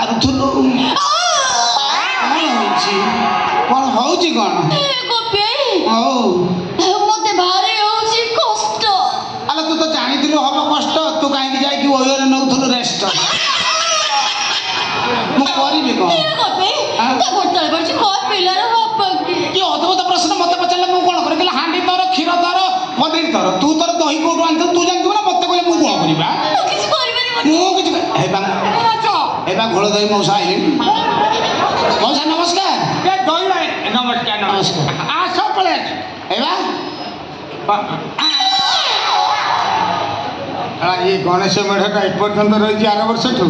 ପାରୁଥିଲୁ କଣ ହଉଛି କଣ ହଉ ମତେ ଭାରି ହଉଛି କଷ୍ଟ। ଆଲୋ ତୁ ତ ଜାଣିଥିଲୁ ହବ କଷ୍ଟ ତୁ କାହିଁକି ଯାଇକି ଓୟୋରେ ନଉଥିଲୁ ରେଷ୍ଟ ମୁଁ କରିବି କଣ କି ଅଦ୍ଭୁତ ପ୍ରଶ୍ନ ମତେ ପଚାରିଲେ ମୁଁ କଣ କରିବି ହାଣ୍ଡି ତର କ୍ଷୀର ତର ପନିର ତର ତୁ ତୋର ଦହି କୋଉଠୁ ଆଣିଥିଲୁ ତୁ ଜାଣିଥିବୁ ନା ମତେ କହିଲେ ମୁଁ କଣ କରିବା ମୁଁ କିଛି ହେବା ଘୋଳ ଦହି ମଉସା ଆଇଲେଣି ମଉସା ନମସ୍କାର ନମସ୍କାର ନମସ୍କାର ଆସ ପଳେଇ ଆସ ହେବା ଇଏ ଗଣେଶ ମେଢ଼ଟା ଏପର୍ଯ୍ୟନ୍ତ ରହିଛି ଆର ବର୍ଷଠୁ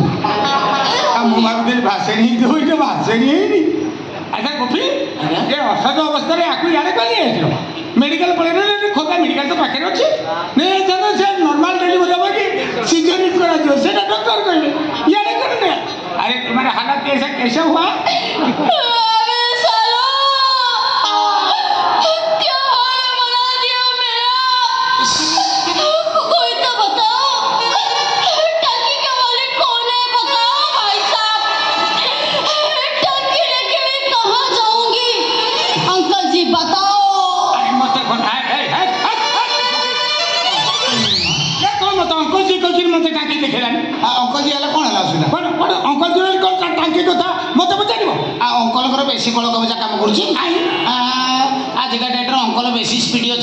ଆଉ ମୁଁ ଭାବୁଥିଲି ଭାଷେଣୀ ହେଇଥିବ ଏଇଟା ଭାଷେଣୀ ହେଇନି। ଆଚ୍ଛା ଗୋପୀ ଏ ଅସଜ ଅବସ୍ଥାରେ ଆକୁ ଇଆଡ଼େ କାଲି ଆସିବ ମେଡ଼ିକାଲ ପଳେଇଲେ ଖୋର୍ଦ୍ଧା ମେଡ଼ିକାଲ ତ ପାଖରେ ଅଛି ନେଇ ଚାଲ ସେ ନର୍ମାଲ ଡେଲିଭରି ହେବ କି ସିଜରିଂ କରାଯିବ ସେଇଟା ଡକ୍ଟର କହିବେ ଇଆଡ଼େ କ'ଣ ନା अरे तुम्हारा हालत कैसा कैसा हुआ कोई तो बताओ टंकी का मालिक कौन है बताओ भाई साहब टंकी लेके मैं कहाँ जाऊंगी अंकल जी बताओ। अरे मत कौन मत अंकल जी मत टाँकी देखलानी ଅଙ୍କଲ ଜି ହେଲେ କ'ଣ ହେଲା ଅସୁବିଧା କ'ଣ କ'ଣ ଅଙ୍କଲ जी କ'ଣ ଟାଙ୍କି କଥା ମତେ ପଚାରିବ ଆଉ ଅଙ୍କଲଙ୍କର ବେଶୀ ବଳକବଜା କାମ କରୁଛି ଆଜିକା ଡେଟ୍ରେ ଅଙ୍କଲ ବେଶୀ ସ୍ପିଡ୍ ଅଛି।